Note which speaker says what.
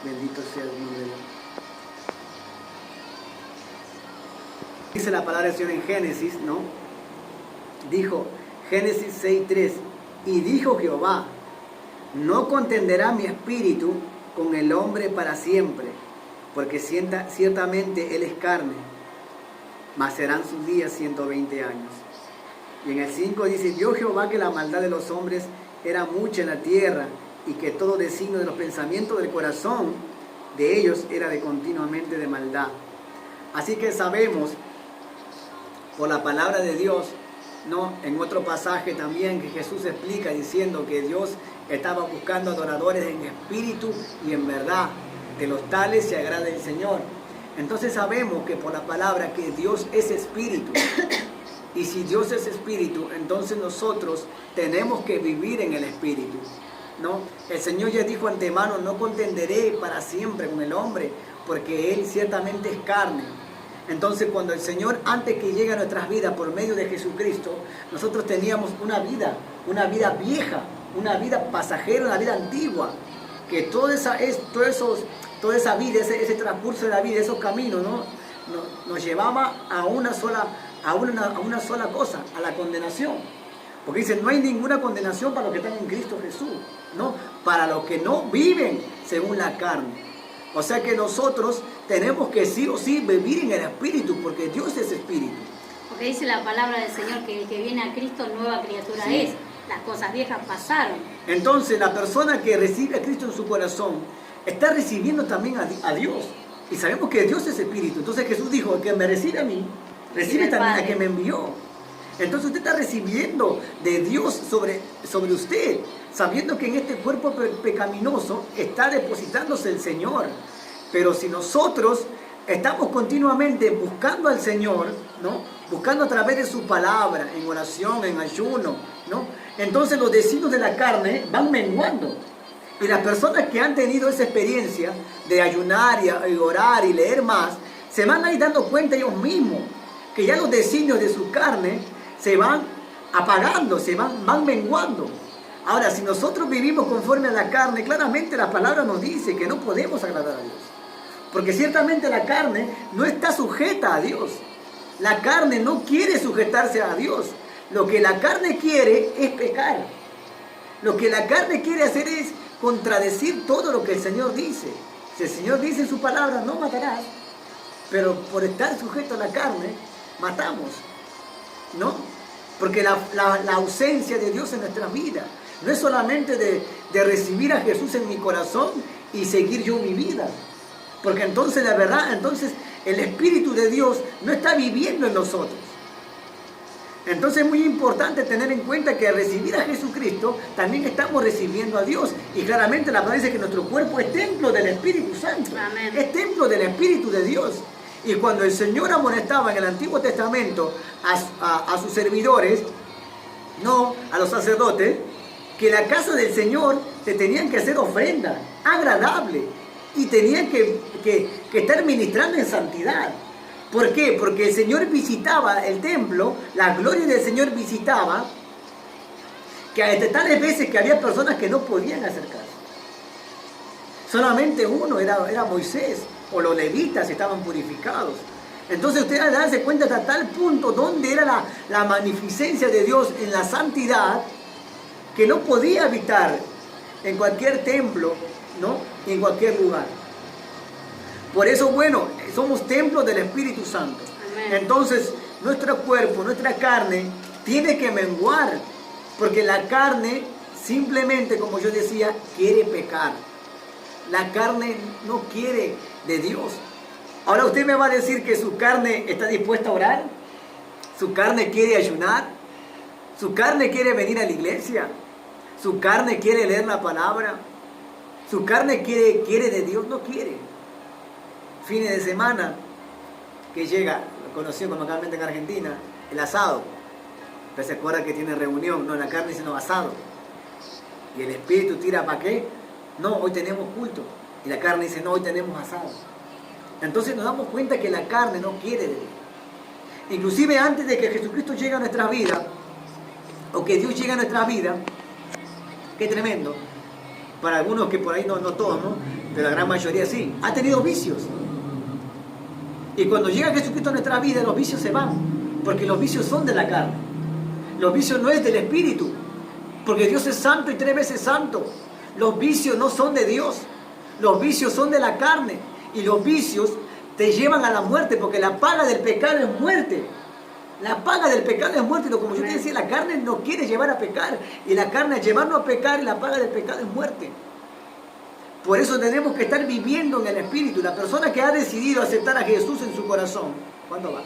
Speaker 1: Bendito sea el nombre de Dios. Dice la palabra del Señor en Génesis, ¿no? Dijo, Génesis 6:3, y dijo Jehová, no contenderá mi espíritu con el hombre para siempre, porque ciertamente él es carne, mas serán sus días 120 años. Y en el 5 dice, vio Jehová que la maldad de los hombres era mucha en la tierra, y que todo designio de los pensamientos del corazón de ellos era de continuamente de maldad. Así que sabemos, por la palabra de Dios, ¿no? En otro pasaje también que Jesús explica diciendo que Dios estaba buscando adoradores en espíritu y en verdad, de los tales se agrada el Señor. Entonces sabemos que por la palabra que Dios es espíritu. Y si Dios es espíritu, entonces nosotros tenemos que vivir en el espíritu, ¿no? El Señor ya dijo antemano, no contenderé para siempre con el hombre, porque él ciertamente es carne. Entonces cuando el Señor, antes que llegue a nuestras vidas por medio de Jesucristo, nosotros teníamos una vida vieja, una vida pasajera, una vida antigua, que toda esa vida, ese transcurso de la vida, esos caminos, ¿no? Nos llevaba a una sola cosa, a la condenación. Porque dice, no hay ninguna condenación para los que están en Cristo Jesús, ¿no? Para los que no viven según la carne. O sea que nosotros tenemos que sí o sí vivir en el Espíritu, porque Dios es Espíritu.
Speaker 2: Porque dice la palabra del Señor que el que viene a Cristo nueva criatura es. Las cosas viejas pasaron. Entonces la persona que recibe a Cristo en su corazón está recibiendo también a Dios. Y sabemos que Dios es Espíritu. Entonces Jesús dijo, el que me recibe a mí, recibe también a que me envió. Entonces usted está recibiendo de Dios sobre usted, sabiendo que en este cuerpo pecaminoso está depositándose el Señor. Pero si nosotros estamos continuamente buscando al Señor, ¿no? Buscando a través de su palabra, en oración, en ayuno, ¿no? Entonces los designios de la carne van menguando. Y las personas que han tenido esa experiencia de ayunar y orar y leer más, se van a ir dando cuenta ellos mismos que ya los designios de su carne se van apagando, se van menguando. Ahora, si nosotros vivimos conforme a la carne, claramente la palabra nos dice que no podemos agradar a Dios. Porque ciertamente la carne no está sujeta a Dios. La carne no quiere sujetarse a Dios. Lo que la carne quiere es pecar. Lo que la carne quiere hacer es contradecir todo lo que el Señor dice. Si el Señor dice en su palabra, no matarás, pero por estar sujeto a la carne, matamos, ¿no? Porque la ausencia de Dios en nuestras vidas no es solamente de recibir a Jesús en mi corazón y seguir yo mi vida. Porque entonces la verdad, entonces el Espíritu de Dios no está viviendo en nosotros. Entonces es muy importante tener en cuenta que al recibir a Jesucristo también estamos recibiendo a Dios. Y claramente la palabra dice que nuestro cuerpo es templo del Espíritu Santo. Amén. Es templo del Espíritu de Dios. Y cuando el Señor amonestaba en el Antiguo Testamento a sus servidores, no a los sacerdotes, que la casa del Señor se tenían que hacer ofrenda agradable y tenían que estar ministrando en santidad. ¿Por qué? Porque el Señor visitaba el templo, la gloria del Señor visitaba, que hasta tales veces que había personas que no podían acercarse. Solamente uno era Moisés, o los levitas estaban purificados. Entonces ustedes darse cuenta hasta tal punto donde era la magnificencia de Dios en la santidad, que no podía habitar en cualquier templo, ¿no? En cualquier lugar. Por eso, bueno, somos templos del Espíritu Santo. Amén. Entonces, nuestro cuerpo, nuestra carne, tiene que menguar. Porque la carne, simplemente, como yo decía, quiere pecar. La carne no quiere de Dios. Ahora usted me va a decir que su carne está dispuesta a orar. Su carne quiere ayunar. Su carne quiere venir a la iglesia. Su carne quiere leer la palabra. Su carne quiere de Dios, no quiere. Fines de semana que llega, lo conocido colocadamente en Argentina, el asado. Pero se acuerda que tiene reunión, no la carne sino asado. Y el espíritu tira, ¿para qué? No, hoy tenemos culto. Y la carne dice, no, hoy tenemos asado. Entonces nos damos cuenta que la carne no quiere de Dios. Inclusive antes de que Jesucristo llegue a nuestras vidas, o que Dios llegue a nuestras vidas, qué tremendo.
Speaker 1: Para algunos que por ahí no todos, ¿no? Pero la gran mayoría sí. Ha tenido vicios. Y cuando llega Jesucristo a nuestra vida, los vicios se van. Porque los vicios son de la carne. Los vicios no es del Espíritu. Porque Dios es santo y 3 veces santo. Los vicios no son de Dios. Los vicios son de la carne. Y los vicios te llevan a la muerte. Porque la paga del pecado es muerte. La paga del pecado es muerte. Como yo te decía, la carne no quiere llevar a pecar. Y la carne es llevarnos a pecar. Y la paga del pecado es muerte. Por eso tenemos que estar viviendo en el Espíritu. La persona que ha decidido aceptar a Jesús en su corazón, ¿cuándo va?